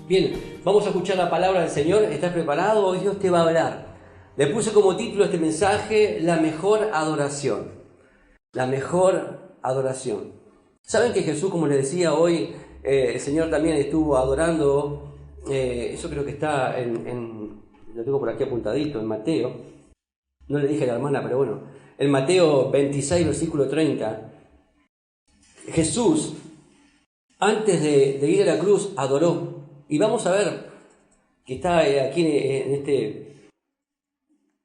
Bien, vamos a escuchar la palabra del Señor. ¿Estás preparado? Hoy Dios te va a hablar. Le puse como título a este mensaje, La mejor adoración. La mejor adoración. ¿Saben que Jesús, como les decía hoy, el Señor también estuvo adorando? Eso creo que está lo tengo por aquí apuntadito, en Mateo. No le dije a la hermana, pero bueno. En Mateo 26, versículo 30. Jesús, antes de ir a la cruz, adoró. Y vamos a ver que está aquí en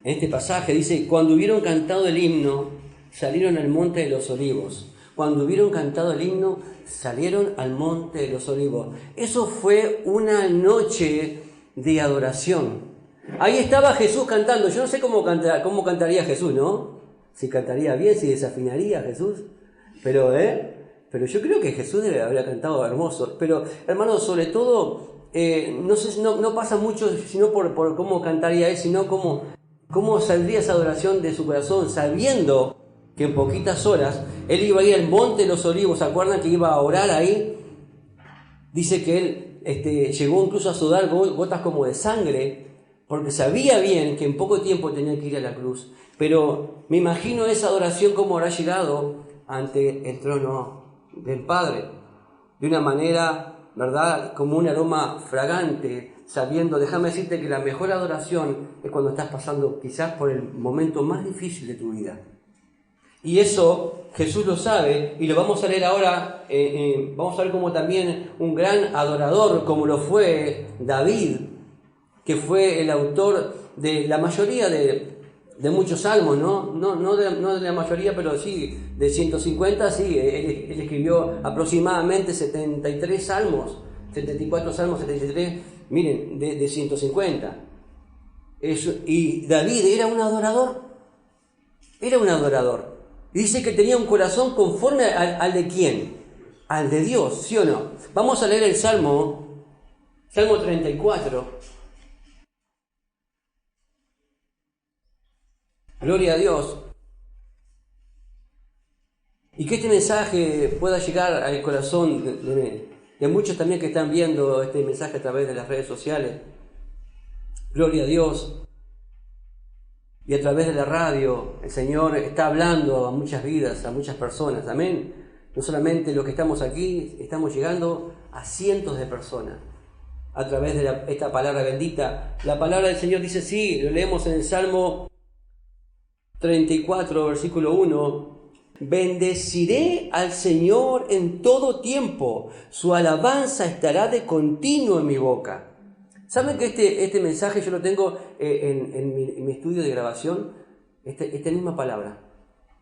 este pasaje. Dice, cuando hubieron cantado el himno, salieron al monte de los olivos. Cuando hubieron cantado el himno, salieron al monte de los olivos. Eso fue una noche de adoración. Ahí estaba Jesús cantando. Yo no sé cómo cantaría Jesús, ¿no? Si cantaría bien, si desafinaría Jesús. Pero yo creo que Jesús debe haber cantado hermoso. Pero, hermanos, sobre todo, no pasa mucho sino por cómo cantaría él, sino cómo saldría esa adoración de su corazón, sabiendo que en poquitas horas él iba a ir al monte de los olivos. ¿Se acuerdan que iba a orar ahí? Dice que él llegó incluso a sudar gotas como de sangre, porque sabía bien que en poco tiempo tenía que ir a la cruz. Pero me imagino esa adoración como habrá llegado ante el trono del Padre, de una manera, ¿verdad?, como un aroma fragante, sabiendo, déjame decirte que la mejor adoración es cuando estás pasando quizás por el momento más difícil de tu vida. Y eso Jesús lo sabe, y lo vamos a leer ahora. Vamos a ver como también un gran adorador, como lo fue David, que fue el autor de la mayoría de muchos salmos, no de la mayoría, pero sí, de 150, sí, él escribió aproximadamente 73 salmos, 74 salmos, 73, miren, de 150. Y David era un adorador. Y dice que tenía un corazón conforme al de ¿quién? Al de Dios, ¿sí o no? Vamos a leer el Salmo 34. Gloria a Dios. Y que este mensaje pueda llegar al corazón de muchos también que están viendo este mensaje a través de las redes sociales. Gloria a Dios. Y a través de la radio, el Señor está hablando a muchas vidas, a muchas personas. Amén. No solamente los que estamos aquí, estamos llegando a cientos de personas a través de esta palabra bendita. La palabra del Señor dice, sí, lo leemos en el Salmo 34, versículo 1. Bendeciré al Señor en todo tiempo, su alabanza estará de continuo en mi boca. ¿Saben que este mensaje yo lo tengo en mi estudio de grabación? Esta misma palabra.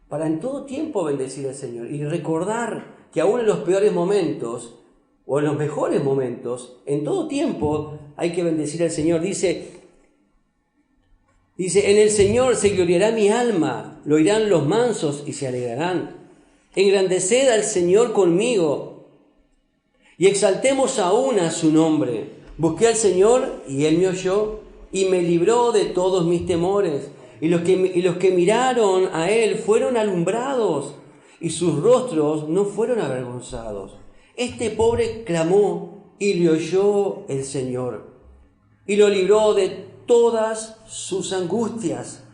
Para en todo tiempo bendecir al Señor y recordar que aún en los peores momentos o en los mejores momentos, en todo tiempo hay que bendecir al Señor. Dice, en el Señor se gloriará mi alma, lo oirán los mansos y se alegrarán. Engrandeced al Señor conmigo y exaltemos aún a su nombre. Busqué al Señor y Él me oyó y me libró de todos mis temores. Y los que miraron a Él fueron alumbrados y sus rostros no fueron avergonzados. Este pobre clamó y le oyó el Señor y lo libró de todas sus angustias.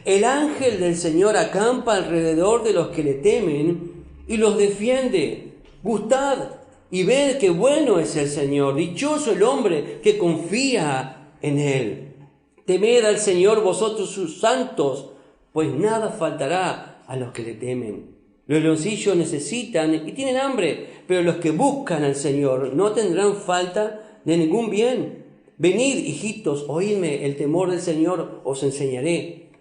El ángel del Señor acampa alrededor de los que le temen y los defiende. Gustad y ved qué bueno es el Señor. Dichoso el hombre que confía en Él. Temed al Señor vosotros sus santos, pues nada faltará a los que le temen. Los leoncillos necesitan y tienen hambre, pero los que buscan al Señor no tendrán falta de ningún bien. Venid, hijitos, oídme, el temor del Señor os enseñaré.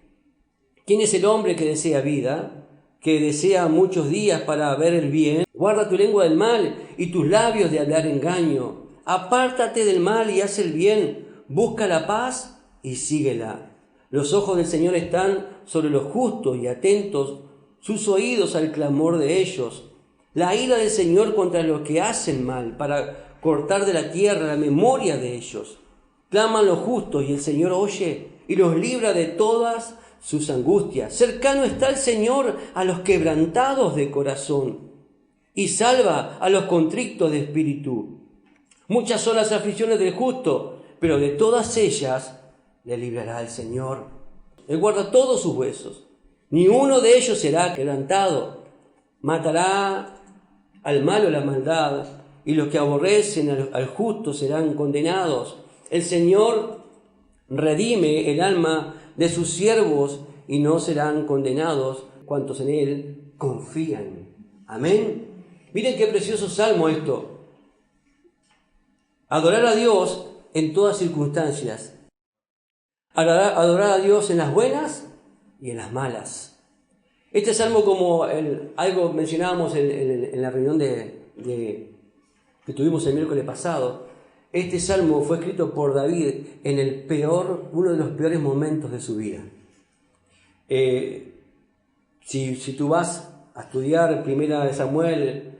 ¿Quién es el hombre que desea vida, que desea muchos días para ver el bien? Guarda tu lengua del mal y tus labios de hablar engaño. Apártate del mal y haz el bien. Busca la paz y síguela. Los ojos del Señor están sobre los justos y atentos sus oídos al clamor de ellos. La ira del Señor contra los que hacen mal, para cortar de la tierra la memoria de ellos. Claman los justos y el Señor oye y los libra de todas sus angustias. Cercano está el Señor a los quebrantados de corazón y salva a los contrictos de espíritu. Muchas son las aflicciones del justo, pero de todas ellas le librará el Señor. Él guarda todos sus huesos, ni uno de ellos será quebrantado. Matará al malo la maldad, y los que aborrecen al justo serán condenados. El Señor redime el alma de sus siervos, y no serán condenados cuantos en Él confían. Amén. Miren qué precioso salmo esto. Adorar a Dios en todas circunstancias. Adorar a Dios en las buenas y en las malas. Este salmo, como algo mencionábamos en la reunión que tuvimos el miércoles pasado, este salmo fue escrito por David en uno de los peores momentos de su vida. Si tú vas a estudiar Primera de Samuel,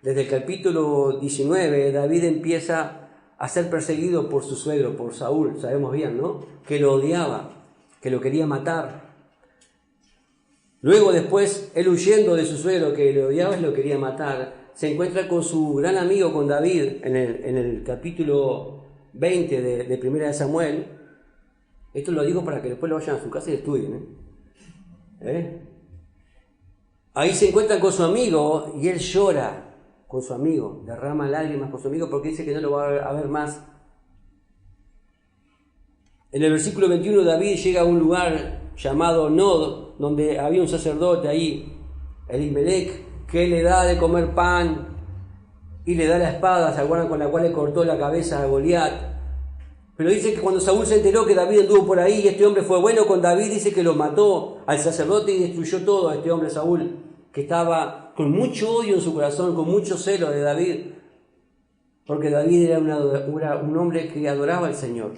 desde el capítulo 19, David empieza a ser perseguido por su suegro, por Saúl, sabemos bien, ¿no? Que lo odiaba, que lo quería matar. Luego después, él huyendo de su suegro que lo odiaba y lo quería matar, se encuentra con su gran amigo, con David, en el capítulo 20 de Primera de Samuel. Esto lo digo para que después lo vayan a su casa y estudien, Ahí se encuentra con su amigo y él llora con su amigo, derrama lágrimas con su amigo porque dice que no lo va a ver más. En el versículo 21 David llega a un lugar llamado Nod, donde había un sacerdote ahí, Elimelec, que le da de comer pan y le da la espada, ¿se acuerdan? Con la cual le cortó la cabeza a Goliat. Pero dice que cuando Saúl se enteró que David anduvo por ahí y este hombre fue bueno con David, dice que lo mató al sacerdote y destruyó todo a este hombre Saúl, que estaba con mucho odio en su corazón, con mucho celo de David, porque David era un hombre que adoraba al Señor.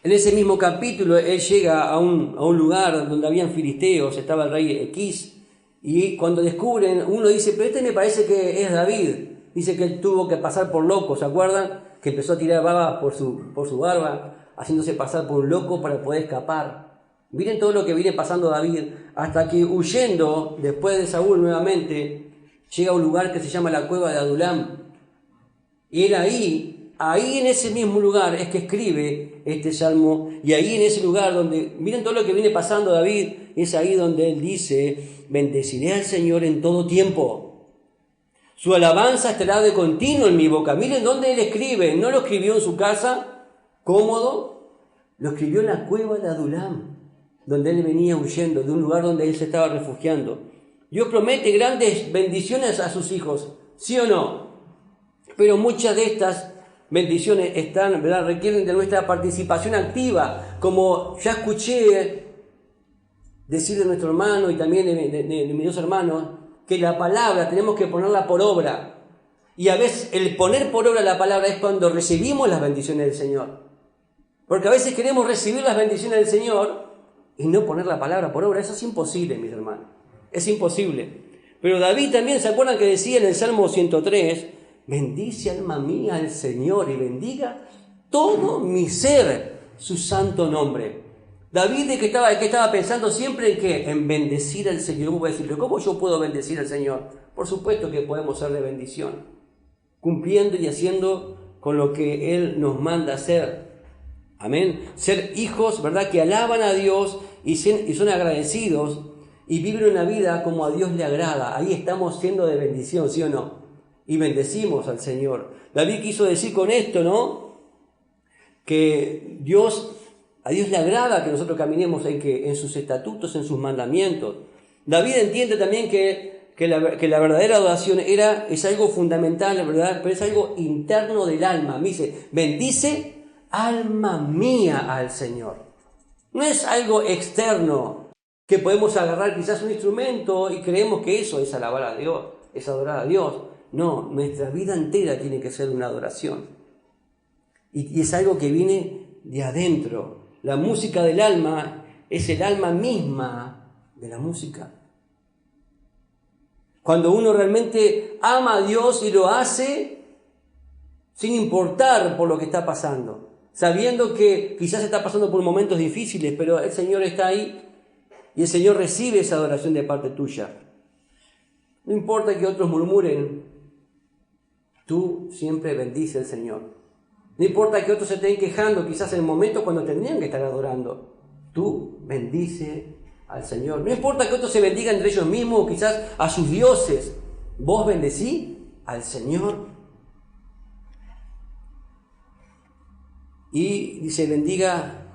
En ese mismo capítulo él llega a un lugar donde habían filisteos, estaba el rey Equís, y cuando descubren, uno dice, pero este me parece que es David. Dice que él tuvo que pasar por loco, ¿se acuerdan? Que empezó a tirar babas por su barba, haciéndose pasar por un loco para poder escapar. Miren todo lo que viene pasando David, hasta que huyendo, después de Saúl nuevamente, llega a un lugar que se llama la cueva de Adulam. Y él ahí en ese mismo lugar es que escribe este salmo, y ahí en ese lugar donde, miren todo lo que viene pasando David, es ahí donde él dice, bendeciré al Señor en todo tiempo. Su alabanza estará de continuo en mi boca. Miren dónde él escribe, no lo escribió en su casa, cómodo, lo escribió en la cueva de Adulam, donde él venía huyendo, de un lugar donde él se estaba refugiando. Dios promete grandes bendiciones a sus hijos, ¿sí o no? Pero muchas de estas bendiciones requieren de nuestra participación activa, como ya escuché decir de nuestro hermano y también de mis dos hermanos, que la palabra tenemos que ponerla por obra. Y a veces el poner por obra la palabra es cuando recibimos las bendiciones del Señor. Porque a veces queremos recibir las bendiciones del Señor y no poner la palabra por obra. Eso es imposible, mis hermanos. Es imposible. Pero David también, ¿se acuerdan que decía en el Salmo 103? Bendice alma mía al Señor y bendiga todo mi ser su santo nombre. David, ¿de qué estaba pensando siempre en qué? En bendecir al Señor. ¿Cómo puede decir? ¿Pero cómo yo puedo bendecir al Señor? Por supuesto que podemos ser de bendición, cumpliendo y haciendo con lo que Él nos manda hacer. Amén. Ser hijos, ¿verdad? Que alaban a Dios y son agradecidos y viven una vida como a Dios le agrada. Ahí estamos siendo de bendición, ¿sí o no? Y bendecimos al Señor. David quiso decir con esto, ¿no? Que a Dios le agrada que nosotros caminemos en sus estatutos, en sus mandamientos. David entiende también que la verdadera adoración es algo fundamental, ¿verdad? Pero es algo interno del alma. Me dice, bendice alma mía al Señor. No es algo externo que podemos agarrar quizás un instrumento y creemos que eso es alabar a Dios, es adorar a Dios. No, nuestra vida entera tiene que ser una adoración. Y es algo que viene de adentro. La música del alma es el alma misma de la música. Cuando uno realmente ama a Dios y lo hace sin importar por lo que está pasando, sabiendo que quizás está pasando por momentos difíciles, pero el Señor está ahí y el Señor recibe esa adoración de parte tuya. No importa que otros murmuren, Tú siempre bendice al Señor. No importa que otros se estén quejando, quizás en el momento cuando tendrían que estar adorando. Tú bendice al Señor. No importa que otros se bendigan entre ellos mismos o quizás a sus dioses. Vos bendecí al Señor. Y dice, bendiga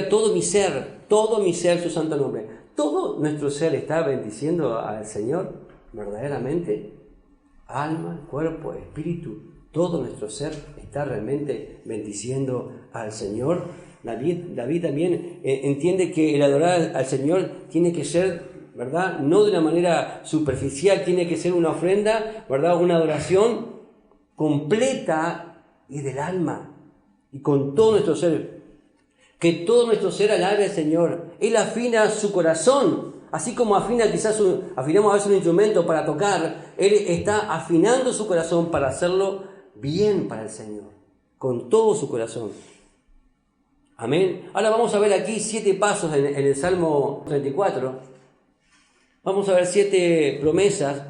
todo mi ser, su santo nombre. Todo nuestro ser está bendiciendo al Señor, verdaderamente. Alma, cuerpo, espíritu, todo nuestro ser está realmente bendiciendo al Señor. David también entiende que el adorar al Señor tiene que ser, ¿verdad?, no de una manera superficial, tiene que ser una ofrenda, ¿verdad?, una adoración completa y del alma y con todo nuestro ser. Que todo nuestro ser alabe al Señor. Él afina su corazón, así como afinamos a veces un instrumento para tocar. Él está afinando su corazón para hacerlo bien para el Señor, con todo su corazón. Amén. Ahora vamos a ver aquí 7 pasos en el Salmo 34. Vamos a ver 7 promesas,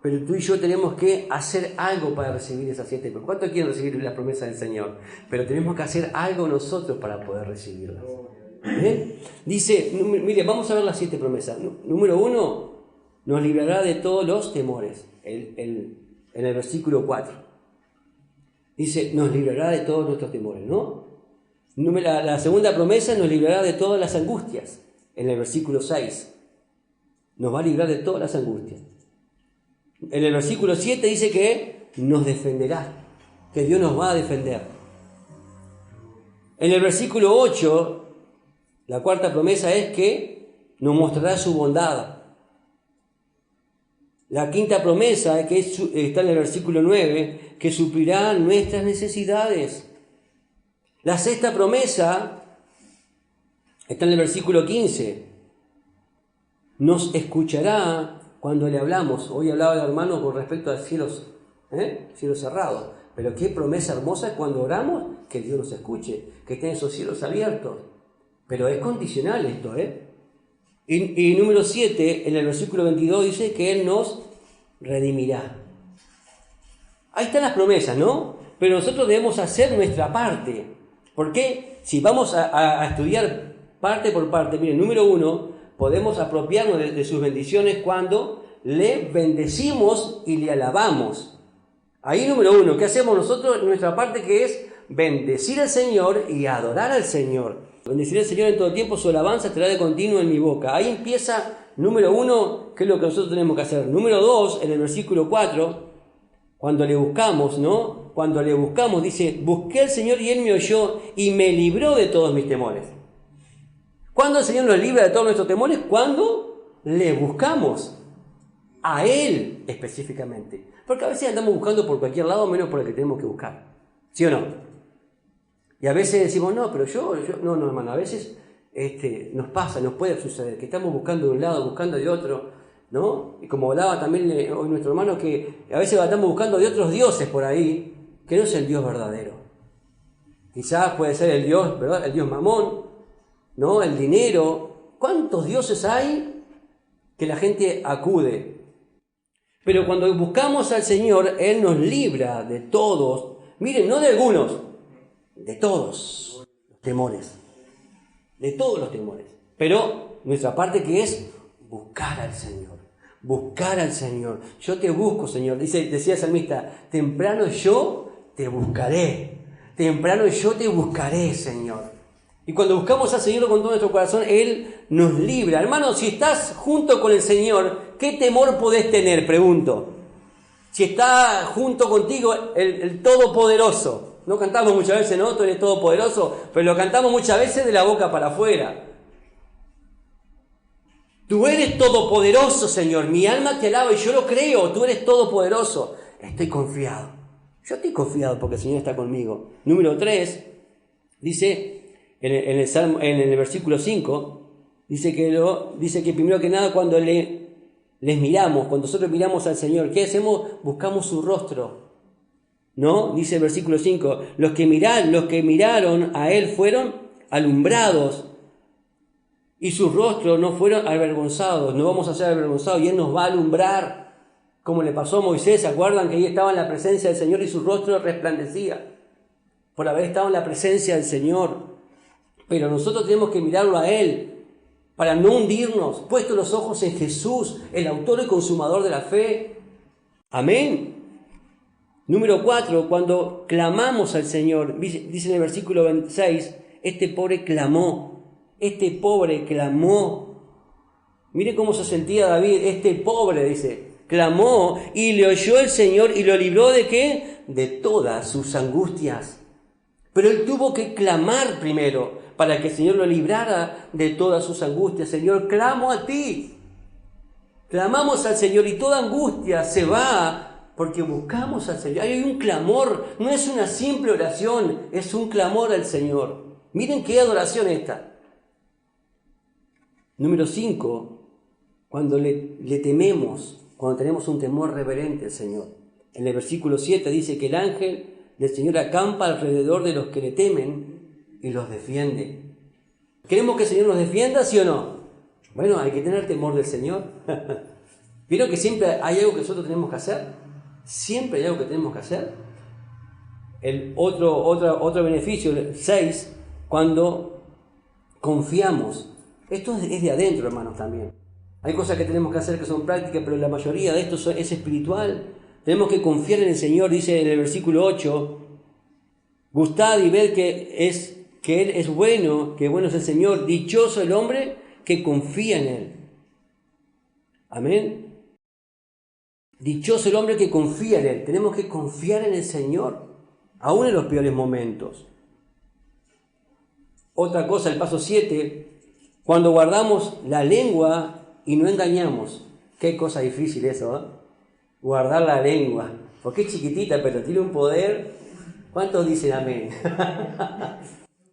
pero tú y yo tenemos que hacer algo para recibir esas 7 promesas. ¿Cuántos quieren recibir las promesas del Señor? Pero tenemos que hacer algo nosotros para poder recibirlas. ¿Amén? Dice, mire, vamos a ver las 7 promesas. Número 1, nos librará de todos los temores. En el versículo 4. Dice, nos librará de todos nuestros temores, ¿no? La segunda promesa, nos librará de todas las angustias. En el versículo 6. Nos va a librar de todas las angustias. En el versículo 7 dice que nos defenderá, que Dios nos va a defender. En el versículo 8, la cuarta promesa es que nos mostrará su bondad. La quinta promesa, que está en el versículo 9, que suplirá nuestras necesidades. La sexta promesa está en el versículo 15. Nos escuchará cuando le hablamos. Hoy hablaba el hermano con respecto a cielos cerrados. Pero qué promesa hermosa es cuando oramos, que Dios nos escuche, que estén esos cielos abiertos. Pero es condicional esto, Y número 7, en el versículo 22 dice que Él nos redimirá. Ahí están las promesas, ¿no? Pero nosotros debemos hacer nuestra parte. ¿Por qué? Si vamos a estudiar parte por parte, miren, número 1, podemos apropiarnos de sus bendiciones cuando le bendecimos y le alabamos. Ahí número 1, ¿qué hacemos nosotros? Nuestra parte, que es bendecir al Señor y adorar al Señor. Bendecir al Señor en todo tiempo, su alabanza estará de continuo en mi boca. Ahí empieza, número 1, ¿qué es lo que nosotros tenemos que hacer? Número 2, en el versículo 4, cuando le buscamos, ¿no? Cuando le buscamos, dice, busqué al Señor y Él me oyó y me libró de todos mis temores. ¿Cuándo el Señor nos libra de todos nuestros temores? Cuando le buscamos a Él específicamente. Porque a veces andamos buscando por cualquier lado menos por el que tenemos que buscar. ¿Sí o no? Y a veces decimos, no, pero yo no, hermano, a veces nos puede suceder, que estamos buscando de un lado, buscando de otro, ¿no? Y como hablaba también hoy nuestro hermano, que a veces estamos buscando de otros dioses por ahí, que no es el Dios verdadero. Quizás puede ser el Dios, ¿verdad? El Dios Mamón, ¿no? El dinero. ¿Cuántos dioses hay que la gente acude? Pero cuando buscamos al Señor, Él nos libra de todos, miren, no de algunos, de todos los temores. De todos los temores. Pero nuestra parte, que es buscar al Señor. Buscar al Señor. Yo te busco, Señor. Decía el salmista, temprano yo te buscaré. Temprano yo te buscaré, Señor. Y cuando buscamos al Señor con todo nuestro corazón, Él nos libra. Hermano, si estás junto con el Señor, ¿qué temor podés tener? Pregunto. Si está junto contigo el Todopoderoso. No cantamos muchas veces, ¿no? Tú eres todopoderoso, pero lo cantamos muchas veces de la boca para afuera. Tú eres todopoderoso, Señor. Mi alma te alaba y yo lo creo. Tú eres todopoderoso. Estoy confiado. Yo estoy confiado porque el Señor está conmigo. Número 3, dice en el versículo 5, dice que primero que nada cuando les miramos, cuando nosotros miramos al Señor, ¿qué hacemos? Buscamos su rostro. ¿No? Dice el versículo 5, los que miraron a Él fueron alumbrados y sus rostros no fueron avergonzados. No vamos a ser avergonzados y Él nos va a alumbrar. Como le pasó a Moisés, ¿se acuerdan que ahí estaba en la presencia del Señor y su rostro resplandecía por haber estado en la presencia del Señor? Pero nosotros tenemos que mirarlo a Él para no hundirnos, puestos los ojos en Jesús, el autor y consumador de la fe. Amén. Número 4, cuando clamamos al Señor, dice en el versículo 26, este pobre clamó. Mire cómo se sentía David, este pobre, dice, clamó y le oyó el Señor y lo libró ¿de qué? De todas sus angustias. Pero él tuvo que clamar primero para que el Señor lo librara de todas sus angustias. Señor, clamo a ti. Clamamos al Señor y toda angustia se va porque buscamos al Señor. Hay un clamor, no es una simple oración, es un clamor al Señor. Miren qué adoración esta. Número 5, cuando le tememos, cuando tenemos un temor reverente al Señor. En el versículo 7 dice que el ángel del Señor acampa alrededor de los que le temen y los defiende. ¿Queremos que el Señor nos defienda, sí o no? Bueno, hay que tener temor del Señor. ¿Vieron que siempre hay algo que nosotros tenemos que hacer? Siempre hay algo que tenemos que hacer. El otro beneficio, 6, cuando confiamos. Esto es de adentro, hermanos, también. Hay cosas que tenemos que hacer que son prácticas, pero la mayoría de esto es espiritual. Tenemos que confiar en el Señor, dice en el versículo 8, gustad y ved que Él es bueno, que bueno es el Señor, dichoso el hombre que confía en Él. Amén. Dichoso el hombre que confía en Él. Tenemos que confiar en el Señor, aún en los peores momentos. Otra cosa, el paso 7, cuando guardamos la lengua y no engañamos. Qué cosa difícil eso, ¿eh? Guardar la lengua, porque es chiquitita, pero tiene un poder. ¿Cuántos dicen amén?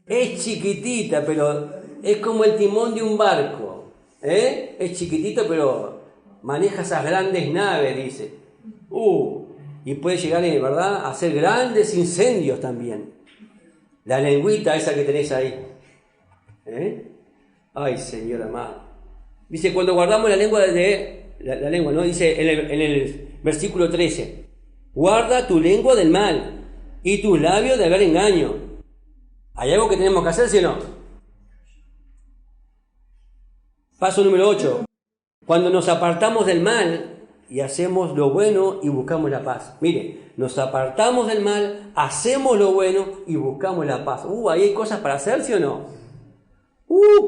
Es chiquitita, pero es como el timón de un barco, ¿eh? Es chiquitito, pero maneja esas grandes naves, dice. Y puede llegar, ¿verdad?, a hacer grandes incendios también. La lengüita esa que tenés ahí, ¿eh? Ay, Señor amado. Dice, cuando guardamos la lengua la lengua, ¿no? Dice en el versículo 13, guarda tu lengua del mal y tus labios de haber engaño. ¿Hay algo que tenemos que hacer, sí o no? Paso número 8, cuando nos apartamos del mal y hacemos lo bueno y buscamos la paz. Mire, nos apartamos del mal, hacemos lo bueno y buscamos la paz. ¿Ahí hay cosas para hacer, sí o no?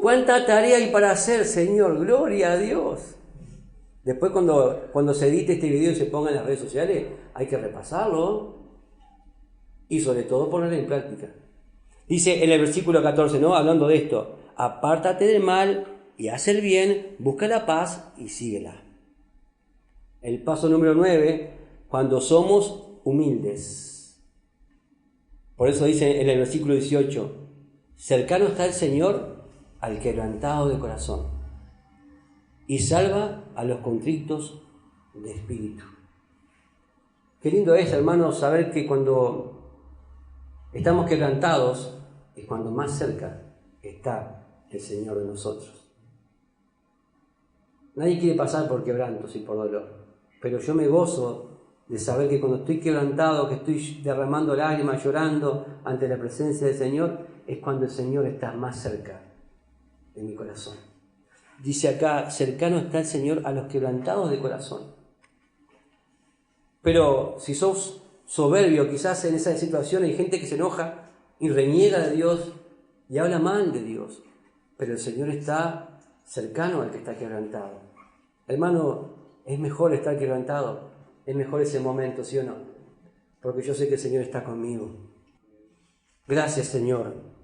¿Cuánta tarea hay para hacer, Señor? Gloria a Dios. Después cuando se edite este video y se ponga en las redes sociales, hay que repasarlo y sobre todo ponerlo en práctica. Dice en el versículo 14, ¿no? Hablando de esto, apártate del mal y haz el bien, busca la paz y síguela. El paso número 9, cuando somos humildes. Por eso dice en el versículo 18, cercano está el Señor al quebrantado de corazón y salva a los contritos de espíritu. Qué lindo es, hermanos, saber que cuando estamos quebrantados es cuando más cerca está el Señor de nosotros. Nadie quiere pasar por quebrantos y por dolor, pero yo me gozo de saber que cuando estoy quebrantado, que estoy derramando lágrimas, llorando ante la presencia del Señor, es cuando el Señor está más cerca de mi corazón. Dice acá, cercano está el Señor a los quebrantados de corazón. Pero si sos soberbio, quizás en esa situación hay gente que se enoja y reniega de Dios y habla mal de Dios. Pero el Señor está cercano al que está quebrantado. Hermano, es mejor estar quebrantado, es mejor ese momento, ¿sí o no? Porque yo sé que el Señor está conmigo. Gracias, Señor.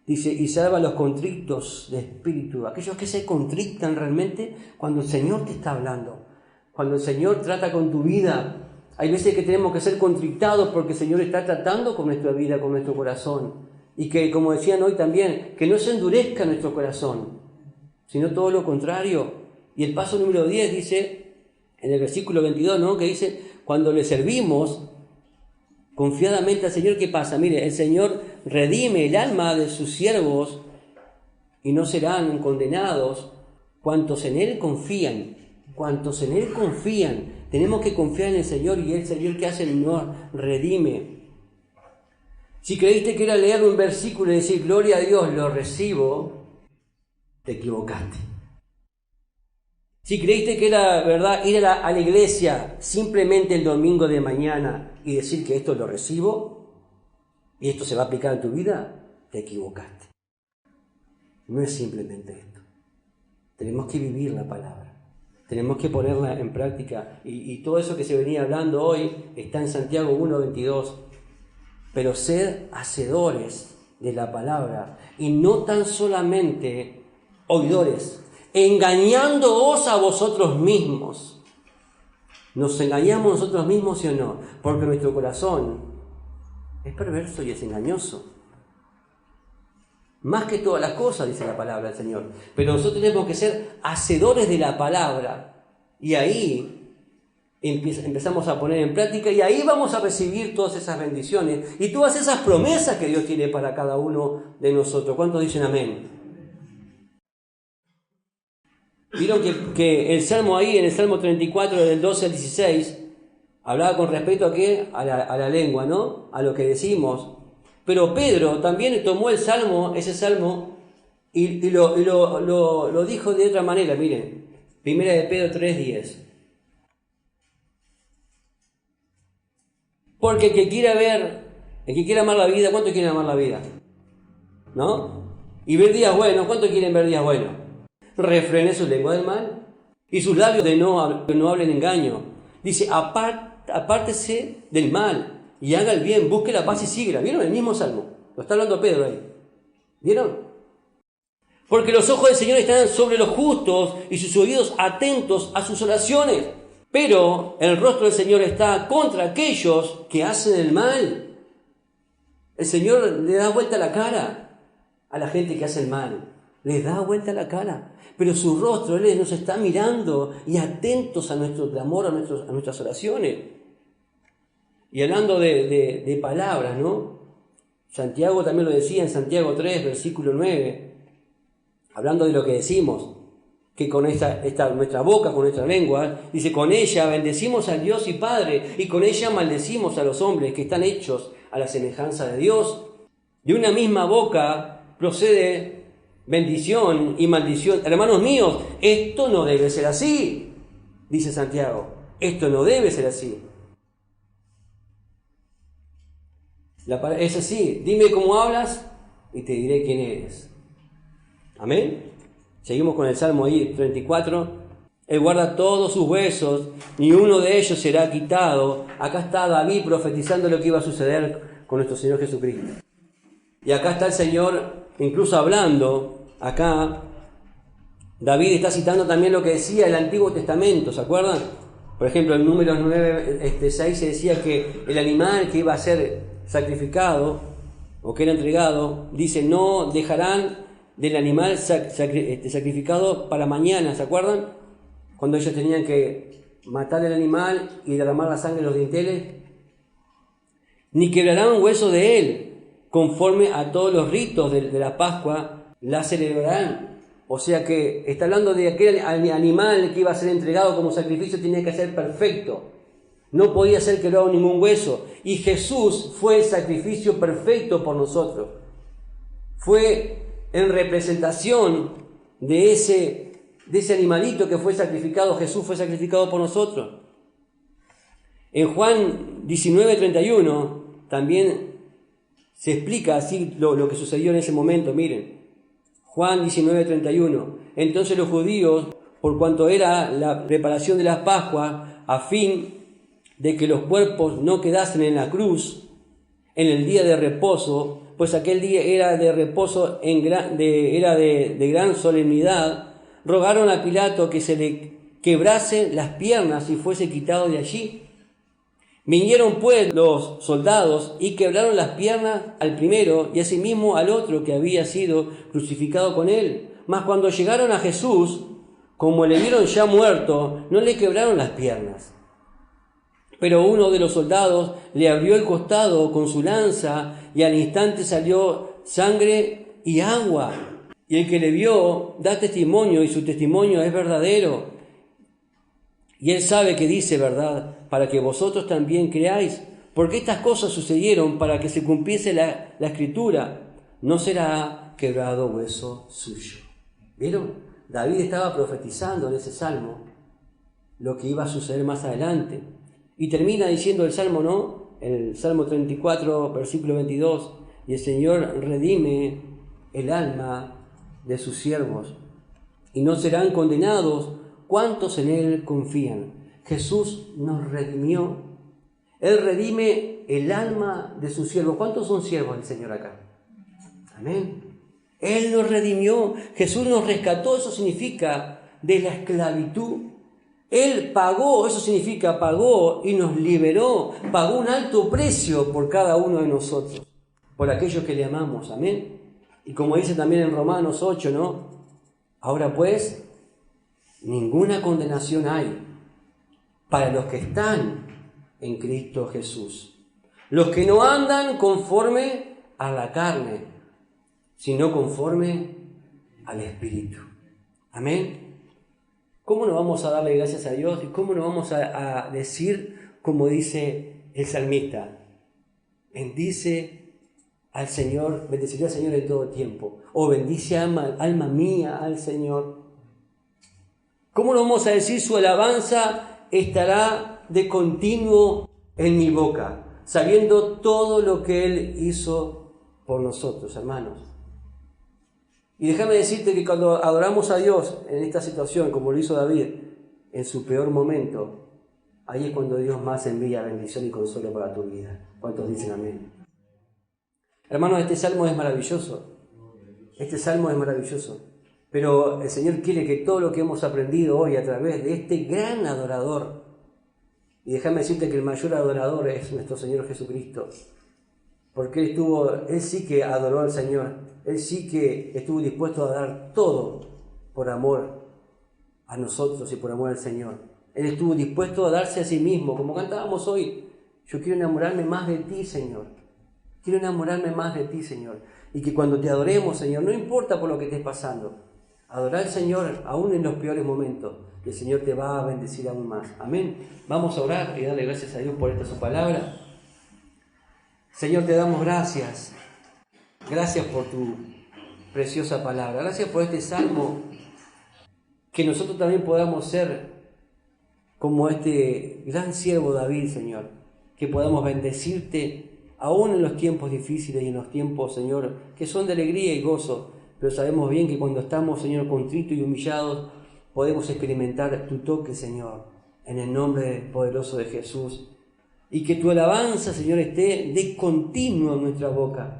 Dice, y salva a los contritos de espíritu, aquellos que se contrictan realmente cuando el Señor te está hablando, cuando el Señor trata con tu vida. Hay veces que tenemos que ser contritados porque el Señor está tratando con nuestra vida, con nuestro corazón. Y que, como decían hoy también, que no se endurezca nuestro corazón, sino todo lo contrario. Y el paso número 10 dice, en el versículo 22, ¿no?, que dice, cuando le servimos confiadamente al Señor, ¿qué pasa? Mire, el Señor redime el alma de sus siervos y no serán condenados cuantos en Él confían. cuantos en Él confían. Tenemos que confiar en el Señor, y el Señor que hace nos redime. Si creíste que era leer un versículo y decir gloria a Dios, lo recibo, te equivocaste. Si creíste que era verdad ir a la iglesia simplemente el domingo de mañana y decir que esto lo recibo y esto se va a aplicar en tu vida, te equivocaste. No es simplemente esto. Tenemos que vivir la palabra. Tenemos que ponerla en práctica. Y todo eso que se venía hablando hoy está en Santiago 1:22. Pero sed hacedores de la palabra y no tan solamente oidores, engañándoos a vosotros mismos. ¿Nos engañamos nosotros mismos, sí o no? Porque nuestro corazón es perverso y es engañoso. Más que todas las cosas, dice la palabra del Señor. Pero nosotros tenemos que ser hacedores de la palabra. Y ahí empezamos a poner en práctica, y ahí vamos a recibir todas esas bendiciones y todas esas promesas que Dios tiene para cada uno de nosotros. ¿Cuántos dicen amén? Vieron que el Salmo ahí, en el Salmo 34, del 12 al 16, hablaba con respecto a qué, a la lengua, ¿no? A lo que decimos. Pero Pedro también tomó ese salmo, y lo dijo de otra manera. Miren, 1 de Pedro 3:10. Porque el que quiera amar la vida, ¿cuánto quieren amar la vida? ¿No? Y ver días buenos, ¿cuánto quieren ver días buenos? Refrene su lengua del mal y sus labios de no hablen engaño. Dice, apártese del mal y haga el bien, busque la paz y síguela. ¿Vieron el mismo salmo? Lo está hablando Pedro ahí. ¿Vieron? Porque los ojos del Señor están sobre los justos y sus oídos atentos a sus oraciones. Pero el rostro del Señor está contra aquellos que hacen el mal. El Señor le da vuelta la cara a la gente que hace el mal. Les da vuelta la cara. Pero su rostro, Él nos está mirando y atentos a nuestro clamor, a nuestras oraciones. Y hablando de palabras, ¿no? Santiago también lo decía en Santiago 3, versículo 9. Hablando de lo que decimos. Que con nuestra boca, con nuestra lengua, dice, con ella bendecimos al Dios y Padre, y con ella maldecimos a los hombres que están hechos a la semejanza de Dios. De una misma boca procede bendición y maldición. Hermanos míos, esto no debe ser así, dice Santiago. Esto no debe ser así. Es así, dime cómo hablas y te diré quién eres. Amén. Seguimos con el Salmo ahí, 34. Él guarda todos sus huesos, ni uno de ellos será quitado. Acá está David profetizando lo que iba a suceder con nuestro Señor Jesucristo. Y acá está el Señor incluso hablando. Acá David está citando también lo que decía el Antiguo Testamento, ¿se acuerdan? Por ejemplo, en Números 9:6 se decía que el animal que iba a ser sacrificado o que era entregado, dice, no dejarán del animal sacrificado para mañana, ¿se acuerdan? Cuando ellos tenían que matar el animal y derramar la sangre en los dinteles. Ni quebrarán un hueso de él, conforme a todos los ritos de la Pascua, la celebrarán. O sea que está hablando de aquel animal que iba a ser entregado como sacrificio, tenía que ser perfecto. No podía ser quebrado ningún hueso. Y Jesús fue el sacrificio perfecto por nosotros. Fue en representación de ese animalito que fue sacrificado. Jesús fue sacrificado por nosotros. En Juan 19:31 también se explica así lo que sucedió en ese momento. Miren, Juan 19:31. Entonces los judíos, por cuanto era la preparación de las Pascuas, a fin de que los cuerpos no quedasen en la cruz en el día de reposo, pues aquel día era de reposo, era de gran solemnidad, rogaron a Pilato que se le quebrase las piernas y fuese quitado de allí. Vinieron pues los soldados y quebraron las piernas al primero y asimismo al otro que había sido crucificado con él. Mas cuando llegaron a Jesús, como le vieron ya muerto, no le quebraron las piernas. Pero uno de los soldados le abrió el costado con su lanza y al instante salió sangre y agua. Y el que le vio da testimonio y su testimonio es verdadero. Y Él sabe que dice verdad para que vosotros también creáis, porque estas cosas sucedieron para que se cumpliese la Escritura. No será quebrado hueso suyo. ¿Vieron? David estaba profetizando en ese salmo lo que iba a suceder más adelante. Y termina diciendo el salmo, ¿no? El Salmo 34, versículo 22. Y el Señor redime el alma de sus siervos, y no serán condenados cuantos en Él confían. Jesús nos redimió. Él redime el alma de sus siervos. ¿Cuántos son siervos del Señor acá? Amén. Él nos redimió. Jesús nos rescató. Eso significa de la esclavitud. Él pagó, eso significa pagó y nos liberó. Pagó un alto precio por cada uno de nosotros, por aquellos que le amamos. Amén. Y como dice también en Romanos 8, ¿no? Ahora pues, ninguna condenación hay para los que están en Cristo Jesús. Los que no andan conforme a la carne, sino conforme al Espíritu. Amén. ¿Cómo no vamos a darle gracias a Dios? ¿Y cómo no vamos a decir, como dice el salmista, bendice al Señor, bendeciré al Señor en todo tiempo? O bendice alma mía al Señor. ¿Cómo no vamos a decir su alabanza estará de continuo en mi boca, sabiendo todo lo que Él hizo por nosotros, hermanos? Y déjame decirte que cuando adoramos a Dios en esta situación, como lo hizo David, en su peor momento, ahí es cuando Dios más envía bendición y consuelo para tu vida. ¿Cuántos dicen amén? Hermanos, este salmo es maravilloso. Este salmo es maravilloso. Pero el Señor quiere que todo lo que hemos aprendido hoy a través de este gran adorador, y déjame decirte que el mayor adorador es nuestro Señor Jesucristo, porque Él sí que adoró al Señor. Él sí que estuvo dispuesto a dar todo por amor a nosotros y por amor al Señor. Él estuvo dispuesto a darse a sí mismo, como cantábamos hoy. Yo quiero enamorarme más de ti, Señor. Quiero enamorarme más de ti, Señor. Y que cuando te adoremos, Señor, no importa por lo que estés pasando, adorar al Señor aún en los peores momentos, y el Señor te va a bendecir aún más. Amén. Vamos a orar y darle gracias a Dios por esta su palabra. Señor, te damos gracias. Gracias por tu preciosa palabra. Gracias por este salmo. Que nosotros también podamos ser como este gran siervo David, Señor. Que podamos bendecirte aún en los tiempos difíciles y en los tiempos, Señor, que son de alegría y gozo. Pero sabemos bien que cuando estamos, Señor, contritos y humillados, podemos experimentar tu toque, Señor, en el nombre poderoso de Jesús. Y que tu alabanza, Señor, esté de continuo en nuestra boca.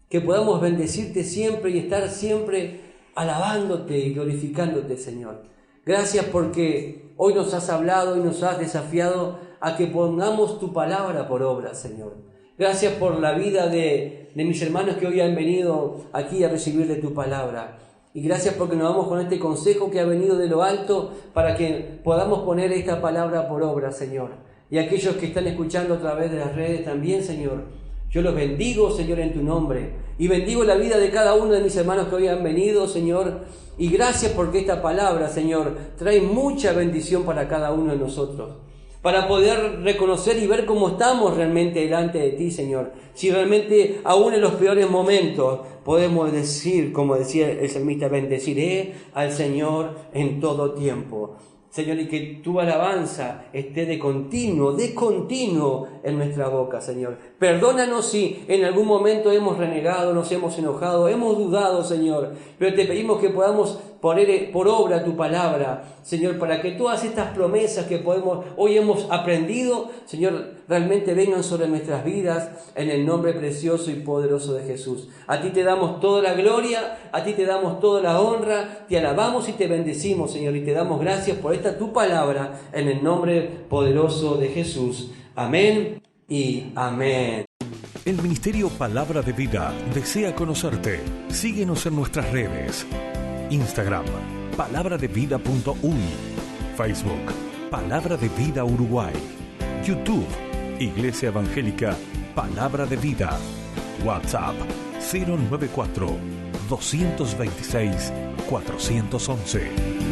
Que podamos bendecirte siempre y estar siempre alabándote y glorificándote, Señor. Gracias porque hoy nos has hablado y nos has desafiado a que pongamos tu palabra por obra, Señor. Gracias por la vida de mis hermanos que hoy han venido aquí a recibir de tu palabra. Y gracias porque nos vamos con este consejo que ha venido de lo alto para que podamos poner esta palabra por obra, Señor. Y aquellos que están escuchando a través de las redes también, Señor. Yo los bendigo, Señor, en tu nombre. Y bendigo la vida de cada uno de mis hermanos que hoy han venido, Señor. Y gracias porque esta palabra, Señor, trae mucha bendición para cada uno de nosotros. Para poder reconocer y ver cómo estamos realmente delante de ti, Señor. Si realmente, aún en los peores momentos, podemos decir, como decía el salmista, bendeciré al Señor en todo tiempo. Señor, y que tu alabanza esté de continuo en nuestra boca, Señor. Perdónanos si en algún momento hemos renegado, nos hemos enojado, hemos dudado, Señor. Pero te pedimos que podamos poner por obra tu palabra, Señor, para que todas estas promesas que hoy hemos aprendido, Señor, realmente vengan sobre nuestras vidas en el nombre precioso y poderoso de Jesús. A ti te damos toda la gloria, a ti te damos toda la honra, te alabamos y te bendecimos, Señor, y te damos gracias por esta tu palabra en el nombre poderoso de Jesús. Amén y amén. El Ministerio Palabra de Vida desea conocerte. Síguenos en nuestras redes. Instagram, palabraDeVida.uy. Facebook, Palabra de Vida Uruguay. YouTube, Iglesia Evangélica Palabra de Vida. WhatsApp, 094-226-411.